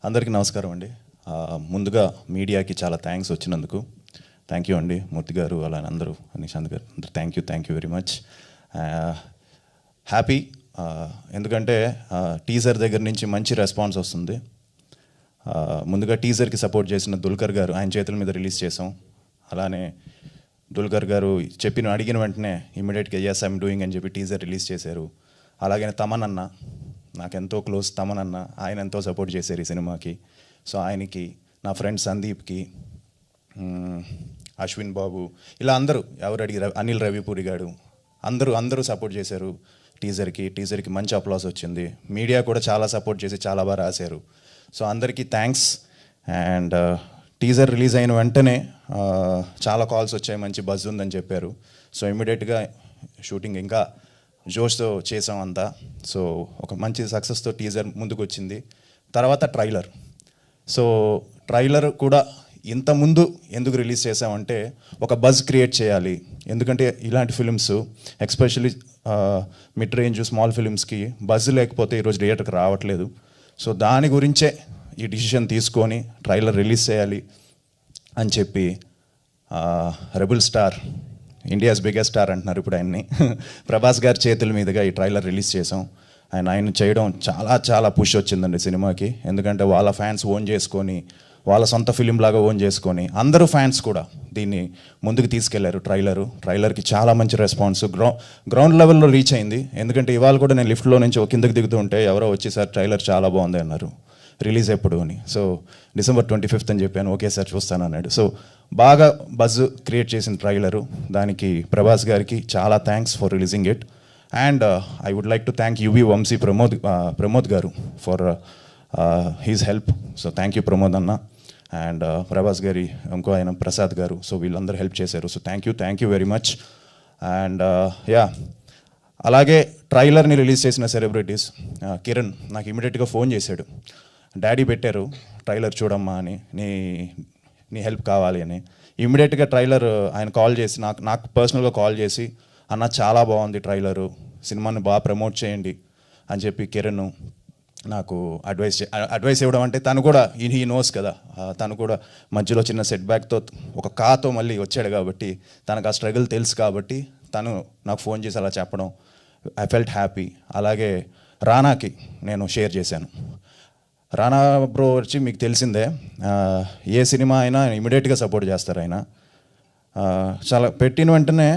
అందరికీ నమస్కారం అండి. ముందుగా మీడియాకి చాలా థ్యాంక్స్ వచ్చినందుకు. థ్యాంక్ యూ అండి, మూర్తి గారు, అలా అందరూ, నిశాంత్ గారు, అందరూ thank you very much. Happy, ఎందుకంటే టీజర్ దగ్గర నుంచి మంచి రెస్పాన్స్ వస్తుంది. ముందుగా టీజర్కి సపోర్ట్ చేసిన దుల్కర్ గారు, ఆయన చేతుల మీద రిలీజ్ చేసాం. అలానే దుల్కర్ గారు అడిగిన వెంటనే ఇమ్మీడియట్గా ఎస్ ఐఎమ్ డూయింగ్ అని చెప్పి టీజర్ రిలీజ్ చేశారు. అలాగే తమన్ అన్న, నాకెంతో క్లోజ్ తమన్ అన్న, ఆయన ఎంతో సపోర్ట్ చేశారు ఈ సినిమాకి. సో ఆయనకి, నా ఫ్రెండ్ సందీప్కి, అశ్విన్ బాబు, ఇలా అందరూ ఎవరు అడిగి, అనిల్ రవిపూరి గారు, అందరూ సపోర్ట్ చేశారు టీజర్కి మంచి అప్లాస్ వచ్చింది. మీడియా కూడా చాలా సపోర్ట్ చేసి చాలా బాగా రాశారు. సో అందరికీ థ్యాంక్స్. అండ్ టీజర్ రిలీజ్ అయిన వెంటనే చాలా కాల్స్ వచ్చాయి, మంచి బజ్ ఉందని చెప్పారు. సో ఇమ్మీడియట్గా షూటింగ్ ఇంకా జోష్తో చేసాం అంతా. సో ఒక మంచి సక్సెస్తో టీజర్ ముందుకు వచ్చింది. తర్వాత ట్రైలర్. సో ట్రైలర్ కూడా ఇంతకుముందు ఎందుకు రిలీజ్ చేసామంటే ఒక బజ్ క్రియేట్ చేయాలి. ఎందుకంటే ఇలాంటి films, especially mid range small ఫిలిమ్స్కి బజ్ లేకపోతే ఈరోజు థియేటర్కి రావట్లేదు. సో దాని గురించే ఈ డిసిషన్ తీసుకొని ట్రైలర్ రిలీజ్ చేయాలి అని చెప్పి rebel star, India's biggest star అంటున్నారు ఇప్పుడు ఆయన్ని, ప్రభాస్ గారి చేతుల మీదుగా ఈ ట్రైలర్ రిలీజ్ చేసాం. ఆయన చేయడం చాలా పుష్ వచ్చిందండి సినిమాకి. ఎందుకంటే వాళ్ళ ఫ్యాన్స్ ఓన్ చేసుకొని, వాళ్ళ సొంత ఫిలిం లాగా ఓన్ చేసుకొని, అందరూ ఫ్యాన్స్ కూడా దీన్ని ముందుకు తీసుకెళ్లారు. ట్రైలర్కి చాలా మంచి రెస్పాన్స్ గ్రౌండ్ లెవెల్లో రీచ్ అయింది. ఎందుకంటే ఇవాళ కూడా నేను లిఫ్ట్లో నుంచి కిందకి దిగుతూ ఉంటే ఎవరో వచ్చి సార్ ట్రైలర్ చాలా బాగుంది అన్నారు, రిలీజ్ ఎప్పుడు అని. సో December 25th అని చెప్పాను, ఓకే సార్ చూస్తాను అన్నాడు. సో బాగా బజ్ క్రియేట్ చేసిన ట్రైలరు, దానికి ప్రభాస్ గారికి చాలా thanks for releasing it. And I would like to thank UV Vamsi Pramod garu for his help. So thank you Pramod అన్న. అండ్ ప్రభాస్ గారి ఇంకో ఆయన ప్రసాద్ గారు, సో వీళ్ళందరూ హెల్ప్ చేశారు. So thank you very much. And అలాగే ట్రైలర్ని రిలీజ్ చేసిన సెలబ్రిటీస్, కిరణ్ నాకు ఇమీడియట్గా ఫోన్ చేశాడు, డాడీ పెట్టారు ట్రైలర్ చూడమ్మా అని, నీ హెల్ప్ కావాలి అని. ఇమ్మీడియట్గా ట్రైలర్ ఆయన కాల్ చేసి నాకు పర్సనల్గా కాల్ చేసి, అన్న చాలా బాగుంది ట్రైలరు, సినిమాని బాగా ప్రమోట్ చేయండి అని చెప్పి కిరణ్ నాకు అడ్వైస్ ఇవ్వడం. అంటే తను కూడా హీ నోస్ కదా, తను కూడా మధ్యలో చిన్న సెట్ బ్యాక్తో ఒక కాతో మళ్ళీ వచ్చాడు కాబట్టి తనకు ఆ స్ట్రగుల్ తెలుసు కాబట్టి తను నాకు ఫోన్ చేసి అలా చెప్పడం, ఐ ఫెల్ట్ హ్యాపీ. అలాగే రానాకి నేను షేర్ చేశాను. రానా బ్రో వచ్చి మీకు తెలిసిందే, ఏ సినిమా అయినా ఇమీడియట్గా సపోర్ట్ చేస్తారు ఆయన. చాలా పెట్టిన వెంటనే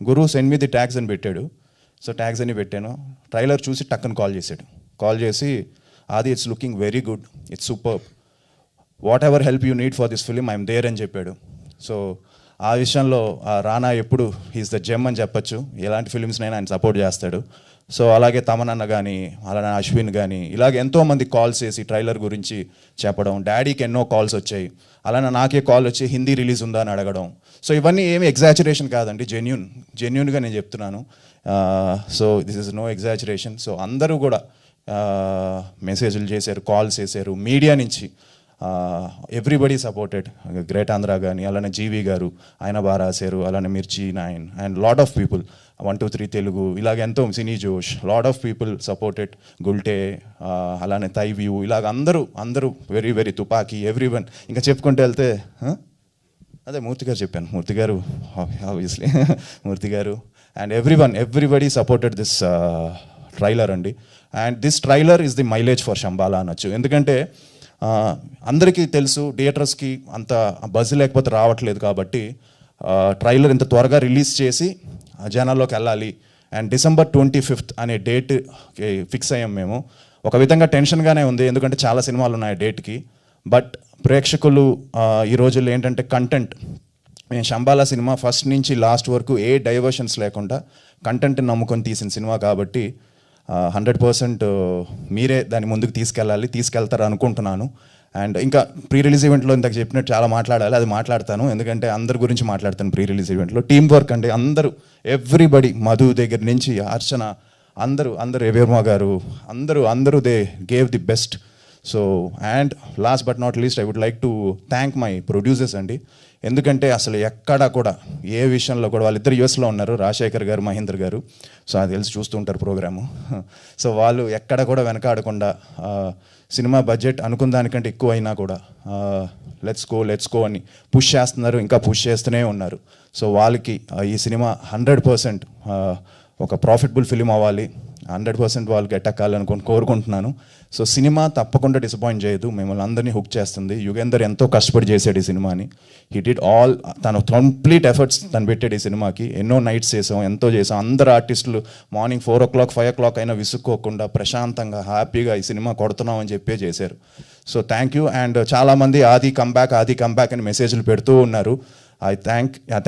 గురు సెండ్ మీ ది ట్యాగ్స్ అని పెట్టాడు. సో ట్యాగ్స్ అని పెట్టాను. ట్రైలర్ చూసి టక్కని కాల్ చేసి ఆది it's looking very good, it's super, what help you need for this film I'm there అని చెప్పాడు. సో ఆ విషయంలో రానా ఎప్పుడు హీస్ ద జెమ్ అని చెప్పచ్చు. ఎలాంటి ఫిలిమ్స్నైనా ఆయన సపోర్ట్ చేస్తాడు. సో అలాగే తమనన్న కానీ, అలానే అశ్విన్ కానీ, ఇలాగే ఎంతోమంది కాల్స్ చేసి ట్రైలర్ గురించి చెప్పడం. డాడీకి ఎన్నో కాల్స్ వచ్చాయి, అలానే నాకే కాల్ వచ్చి హిందీ రిలీజ్ ఉందా అని అడగడం. సో ఇవన్నీ ఏమి ఎగ్జాజరేషన్ కాదండి, జెన్యూన్గా నేను చెప్తున్నాను. So this is no exaggeration. So అందరూ కూడా మెసేజ్లు చేశారు, కాల్స్ చేశారు, మీడియా నుంచి ఎవ్రీబడి సపోర్టెడ్. గ్రేట్ ఆంధ్ర కానీ, అలానే జీవి గారు ఆయన బాగా రాశారు, అలానే మిర్చి 9 and lot of people, 123 Telugu, ఇలాగ ఎంతో సినీ జోష్, lot of people supported, Gulte, అలానే తై వ్యూ, ఇలాగ అందరూ వెరీ తుపాకీ, ఎవ్రీవన్. ఇంకా చెప్పుకుంటూ వెళ్తే అదే మూర్తి గారు చెప్పాను, మూర్తి గారు obviously Murthy garu and everybody supported this trailer అండి. And this trailer is the mileage for Shambala అనొచ్చు. ఎందుకంటే అందరికీ తెలుసు థియేటర్స్కి అంత బజ్ లేకపోతే రావట్లేదు కాబట్టి ట్రైలర్ ఇంత త్వరగా రిలీజ్ చేసి జనాల్లోకి వెళ్ళాలి. అండ్ December 25th అనే డేట్ ఫిక్స్ అయ్యాం మేము. ఒక విధంగా టెన్షన్గానే ఉంది, ఎందుకంటే చాలా సినిమాలు ఉన్నాయి డేట్కి. బట్ ప్రేక్షకులు ఈ రోజుల్లో ఏంటంటే కంటెంట్, మేము శంబాలా సినిమా ఫస్ట్ నుంచి లాస్ట్ వరకు ఏ డైవర్షన్స్ లేకుండా కంటెంట్ని నమ్ముకొని తీసిన సినిమా కాబట్టి 100% మీరే దాన్ని ముందుకు తీసుకెళ్తారు అనుకుంటున్నాను. అండ్ ఇంకా ప్రీ రిలీజ్ ఈవెంట్లో ఇంతకు చెప్పినట్టు చాలా మాట్లాడాలి, అది మాట్లాడతాను. ఎందుకంటే అందరి గురించి మాట్లాడతాను ప్రీ రిలీజ్ ఈవెంట్లో. టీమ్ వర్క్ అండి, అందరూ ఎవ్రీబడి, మధు దగ్గర నుంచి అర్చన, అందరూ రవివర్మ గారు, అందరూ they gave the best. So and last but not least I would like to thank my producers అండి. ఎందుకంటే అసలు ఎక్కడా కూడా ఏ విషయంలో కూడా, వాళ్ళిద్దరు యూఎస్లో ఉన్నారు, రాజశేఖర్ గారు, మహేంద్ర గారు. సో అది తెలిసి చూస్తూ ఉంటారు ప్రోగ్రాము. సో వాళ్ళు ఎక్కడ కూడా వెనకాడకుండా సినిమా బడ్జెట్ అనుకున్న దానికంటే ఎక్కువ అయినా కూడా లెట్స్ గో అని పుష్ చేస్తున్నారు, ఇంకా పుష్ చేస్తూనే ఉన్నారు. సో వాళ్ళకి ఈ సినిమా 100% ఒక ప్రాఫిటబుల్ ఫిలిం అవ్వాలి, 100% వాళ్ళు గెట్టెక్కాలని కోరుకుంటున్నాను. సో సినిమా తప్పకుండా డిసప్పాయింట్ చేయదు, మిమ్మల్ని అందరినీ హుక్ చేస్తుంది. యుగేందర్ ఎంతో కష్టపడి చేశాడు ఈ సినిమాని. హీ డిడ్ ఆల్, తను కంప్లీట్ ఎఫర్ట్స్ తను పెట్టాడు ఈ సినిమాకి. ఎన్నో నైట్స్ చేసాం, ఎంతో చేసాం. అందరు ఆర్టిస్టులు మార్నింగ్ 4 o'clock 5 o'clock అయినా విసుక్కోకుండా ప్రశాంతంగా హ్యాపీగా ఈ సినిమా కొడుతున్నాం అని చెప్పే చేశారు. So thank you. అండ్ చాలామంది ఆది కంబ్యాక్ అని మెసేజ్లు పెడుతూ ఉన్నారు.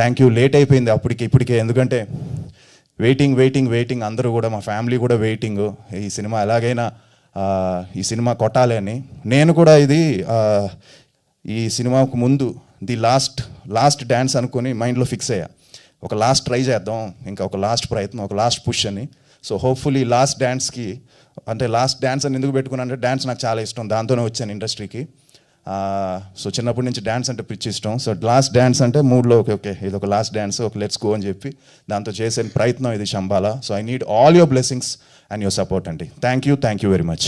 Thank you. లేట్ అయిపోయింది ఇప్పటికే, ఎందుకంటే వెయిటింగ్ అందరూ కూడా, మా ఫ్యామిలీ కూడా వెయిటింగ్ ఈ సినిమా ఎలాగైనా ఈ సినిమా కొట్టాలి అని. నేను కూడా ఈ సినిమాకు ముందు లాస్ట్ డ్యాన్స్ అనుకుని మైండ్లో ఫిక్స్ అయ్యా. ఒక లాస్ట్ ట్రై చేద్దాం, ఇంకా ఒక లాస్ట్ ప్రయత్నం, ఒక లాస్ట్ పుష్ అని. సో హోప్ఫుల్లీ లాస్ట్ డ్యాన్స్ అని ఎందుకు పెట్టుకున్నానంటే డ్యాన్స్ నాకు చాలా ఇష్టం, దాంతోనే వచ్చాను ఇండస్ట్రీకి. సో చిన్నప్పటి నుంచి డ్యాన్స్ అంటే పిచ్చి ఇష్టం. సో లాస్ట్ డ్యాన్స్ అంటే మూడ్లో ఓకే ఇది ఒక లాస్ట్ డ్యాన్స్, ఒక లెట్స్ గో అని చెప్పి దాంతో చేసే ప్రయత్నం ఇది Shambala. So I need all your blessings and your support అండి. Thank you very much.